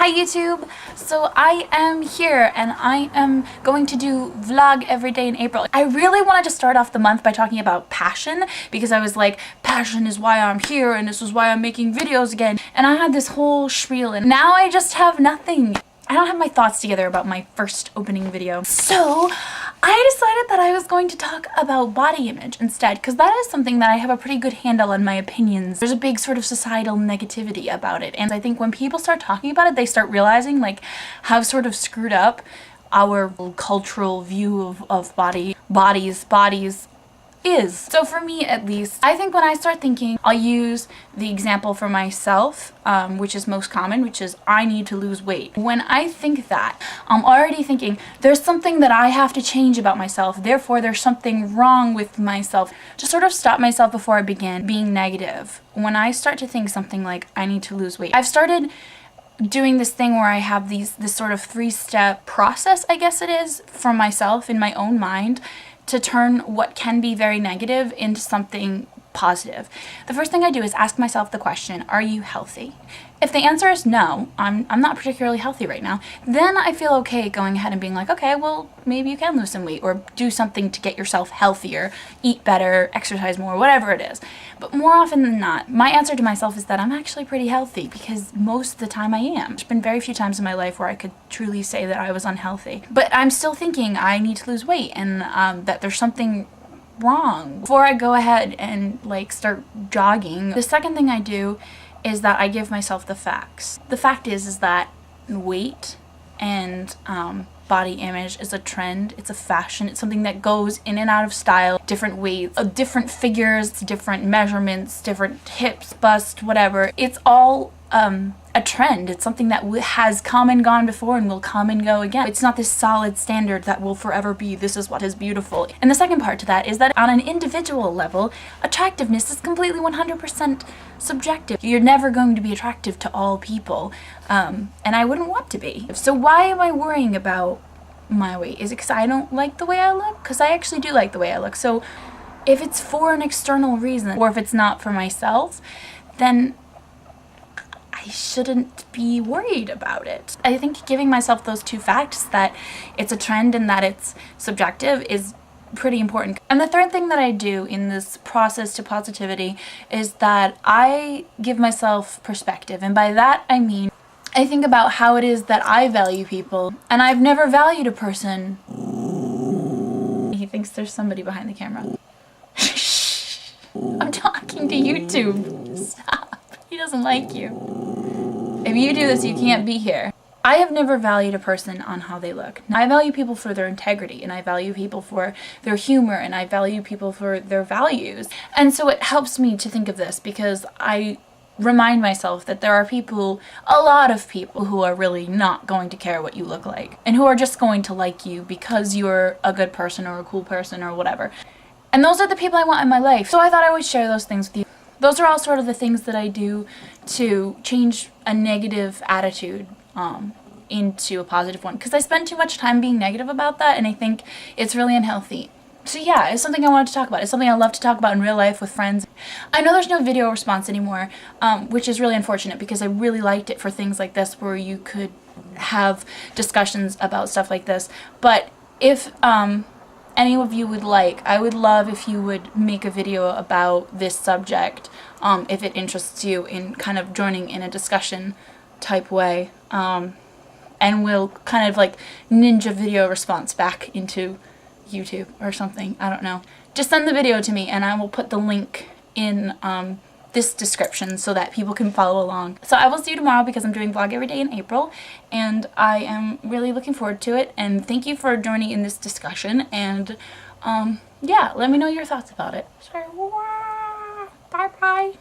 Hi YouTube! So I am here and I am going to do vlog every day in April. I really wanted to start off the month by talking about passion because I was like, passion is why I'm here and this is why I'm making videos again. And I had this whole spiel and now I just have nothing. I don't have my thoughts together about my first opening video. So I decided that I was going to talk about body image instead because that is something that I have a pretty good handle on my opinions. There's a big sort of societal negativity about it, and I think when people start talking about it, they start realizing like how sort of screwed up our cultural view of bodies is. So for me at least, I think when I start thinking, I'll use the example for myself, which is most common, which is I need to lose weight. When I think that, I'm already thinking there's something that I have to change about myself, therefore there's something wrong with myself. To sort of stop myself before I begin being negative, when I start to think something like I need to lose weight, I've started doing this thing where I have this sort of 3-step process, I guess it is, for myself in my own mind to turn what can be very negative into something positive. The first thing I do is ask myself the question, are you healthy? If the answer is no, I'm not particularly healthy right now, then I feel okay going ahead and being like, okay, well, maybe you can lose some weight or do something to get yourself healthier, eat better, exercise more, whatever it is. But more often than not, my answer to myself is that I'm actually pretty healthy because most of the time I am. There's been very few times in my life where I could truly say that I was unhealthy. But I'm still thinking I need to lose weight and that there's something wrong. Before I go ahead and like start jogging, the second thing I do is that I give myself the facts. The fact is that weight and body image is a trend, it's a fashion, it's something that goes in and out of style, different weights, different figures, different measurements, different hips, bust, whatever. It's all a trend. It's something that has come and gone before and will come and go again. It's not this solid standard that will forever be, this is what is beautiful. And the second part to that is that on an individual level, attractiveness is completely 100% subjective. You're never going to be attractive to all people, and I wouldn't want to be. So why am I worrying about my weight? Is it because I don't like the way I look? Because I actually do like the way I look. So if it's for an external reason, or if it's not for myself, then I shouldn't be worried about it. I think giving myself those two facts, that it's a trend and that it's subjective, is pretty important. And the third thing that I do in this process to positivity is that I give myself perspective. And by that I mean I think about how it is that I value people. And I've never valued a person. He thinks there's somebody behind the camera. I'm talking to YouTube. Stop. He doesn't like you. If you do this, you can't be here. I have never valued a person on how they look. I value people for their integrity, and I value people for their humor, and I value people for their values. And so it helps me to think of this because I remind myself that there are people, a lot of people, who are really not going to care what you look like and who are just going to like you because you're a good person or a cool person or whatever. And those are the people I want in my life. So I thought I would share those things with you. Those are all sort of the things that I do to change a negative attitude into a positive one. Because I spend too much time being negative about that, and I think it's really unhealthy. So yeah, it's something I wanted to talk about. It's something I love to talk about in real life with friends. I know there's no video response anymore, which is really unfortunate because I really liked it for things like this where you could have discussions about stuff like this. But if any of you would like, I would love if you would make a video about this subject if it interests you, in kind of joining in a discussion type way, and we'll kind of like ninja video response back into YouTube or something. I don't know. Just send the video to me and I will put the link in this description so that people can follow along. So I will see you tomorrow because I'm doing vlog every day in April and I am really looking forward to it, and thank you for joining in this discussion, and yeah, let me know your thoughts about it. Bye bye.